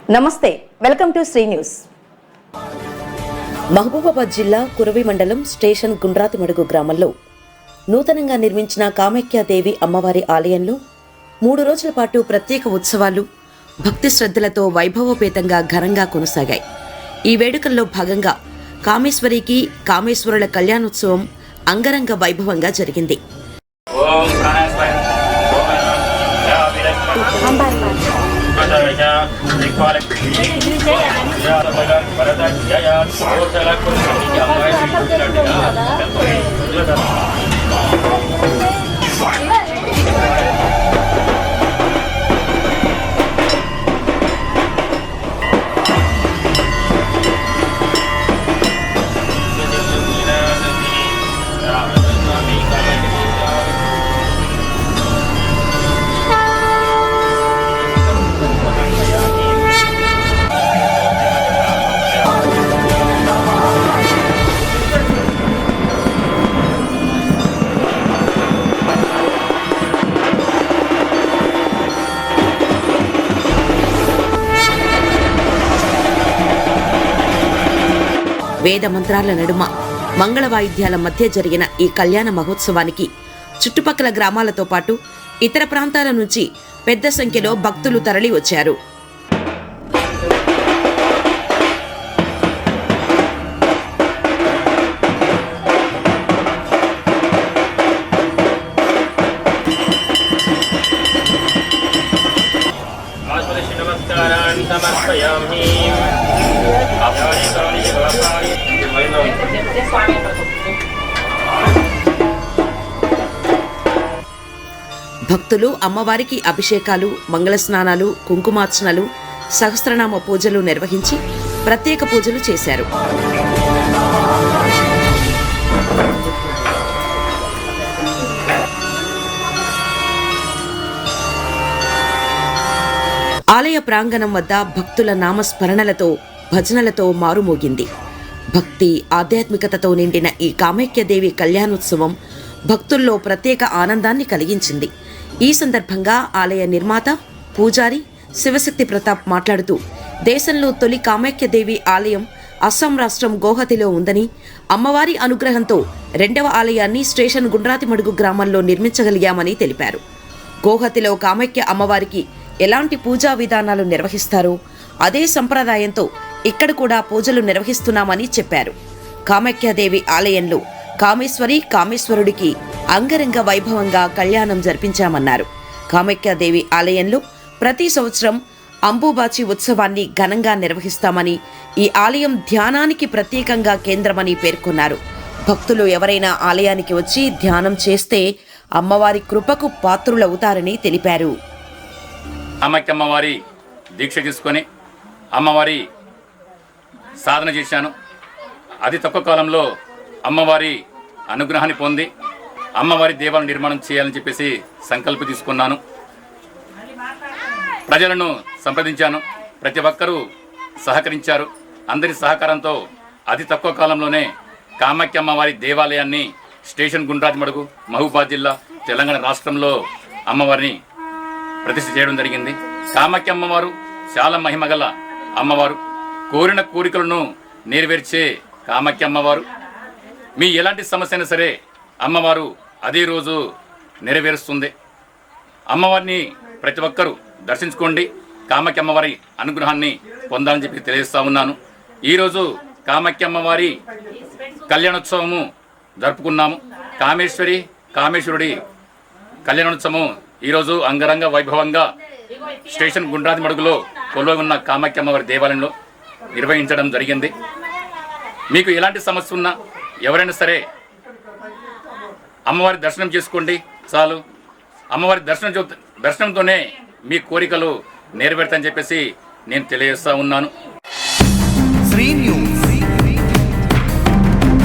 నమస్తే, welcome to Sri news. Mahabubabad జిల్లా కురవి మండలం స్టేషన్ గుండ్రాతిమడుగు గ్రామంలో నూతనంగా నిర్మించిన కామాఖ్యాదేవి అమ్మవారి ఆలయంలో 3 రోజుల పాటు ప్రత్యేక ఉత్సవాలు భక్తి శ్రద్ధలతో వైభవోపేతంగా ఘనంగా కొనసాగాయి. ఈ వేడుకల్లో భాగంగా కామేశ్వరికి కామేశ్వరుల కళ్యాణోత్సవం అంగరంగ వైభవంగా జరిగింది. వేద మంత్రాల నడుమ మంగళ వాయిద్యాల మధ్య జరిగిన ఈ కళ్యాణ మహోత్సవానికి చుట్టుపక్కల గ్రామాలతో పాటు ఇతర ప్రాంతాల నుంచి పెద్ద సంఖ్యలో భక్తులు తరలి వచ్చారు. భక్తులు అమ్మవారికి అభిషేకాలు, మంగళ స్నానాలు, కుంకుమార్చనలు, సహస్రనామ పూజలు నిర్వహించి ప్రత్యేక పూజలు చేశారు. ఆలయ ప్రాంగణం వద్ద భక్తుల నామస్మరణలతో భజనలతో మారుమోగింది. భక్తి ఆధ్యాత్మికతతో నిండిన ఈ కామాఖ్యాదేవి కళ్యాణోత్సవం భక్తుల్లో ప్రత్యేక ఆనందాన్ని కలిగించింది. ఈ సందర్భంగా ఆలయ నిర్మాత పూజారి శివశక్తి ప్రతాప్ మాట్లాడుతూ, దేశంలో తొలి కామాఖ్యాదేవి ఆలయం అస్సాం రాష్ట్రం గౌహతిలో ఉందని, అమ్మవారి అనుగ్రహంతో 2వ ఆలయాన్ని స్టేషన్ గుండ్రాతిమడుగు గ్రామంలో నిర్మించగలిగామని తెలిపారు. గౌహతిలో కామాఖ్య అమ్మవారికి ఎలాంటి పూజా విధానాలు నిర్వహిస్తారో అదే సంప్రదాయంతో ఇక్కడ కూడా పూజలు నిర్వహిస్తున్నామని చెప్పారు. కామాఖ్యాదేవి ఆలయంలో కామేశ్వరి కామేశ్వరుడికి అంగరంగ వైభవంగా కళ్యాణం జరిపించామన్నారు. కామాఖ్యాదేవి ఆలయంలో ప్రతి సంవత్సరం అంబుబాచి ఉత్సవాన్ని ఘనంగా నిర్వహిస్తామని, ఈ ఆలయం ధ్యానానికి ప్రత్యేకంగా కేంద్రమని పేర్కొన్నారు. భక్తులు ఎవరైనా ఆలయానికి వచ్చి ధ్యానం చేస్తే అమ్మవారి కృపకు పాత్రులవుతారని తెలిపారు. అమ్మవారి దీక్ష తీసుకొని అమ్మవారి సాధన చేశాను. అతి తక్కువ కాలంలో అమ్మవారి అనుగ్రహాన్ని పొంది అమ్మవారి దేవాలయం నిర్మాణం చేయాలని చెప్పేసి సంకల్పం తీసుకున్నాను. ప్రజలను సంప్రదించాను. ప్రతి ఒక్కరూ సహకరించారు. అందరి సహకారంతో అతి తక్కువ కాలంలోనే కామాఖ్య అమ్మవారి దేవాలయాన్ని స్టేషన్ గుండ్రాతిమడుగు మహబూబాబాద్ జిల్లా తెలంగాణ రాష్ట్రంలో అమ్మవారిని ప్రతిష్ఠ చేయడం జరిగింది. కామాఖ్య అమ్మవారు చాలా మహిమగల అమ్మవారు. కోరిన కోరికలను నెరవేర్చే కామాఖ్య అమ్మవారు. మీ ఎలాంటి సమస్య అయినా సరే అమ్మవారు అదే రోజు నెరవేరుస్తుంది. అమ్మవారిని ప్రతి ఒక్కరూ దర్శించుకోండి. కామాఖ్య అమ్మవారి అనుగ్రహాన్ని పొందాలని చెప్పి తెలియజేస్తా ఉన్నాను. ఈరోజు కామాఖ్య అమ్మవారి కళ్యాణోత్సవము జరుపుకున్నాము. కామేశ్వరి కామేశ్వరుడి కళ్యాణోత్సవం ఈరోజు అంగరంగ వైభవంగా స్టేషన్ గుండ్రాతిమడుగులో కొలువై ఉన్న కామాఖ్య అమ్మవారి దేవాలయంలో నిర్వహించడం జరిగింది. మీకు ఎలాంటి సమస్య ఉన్నా ఎవరైనా సరే అమ్మవారి దర్శనం చేసుకోండి చాలు. అమ్మవారి దర్శనంతోనే మీ కోరికలు నెరవేరుతాయని చెప్పేసి నేను తెలియజేస్తా ఉన్నాను. Sri news,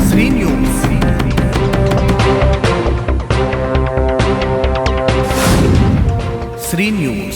Sri news, Sri news.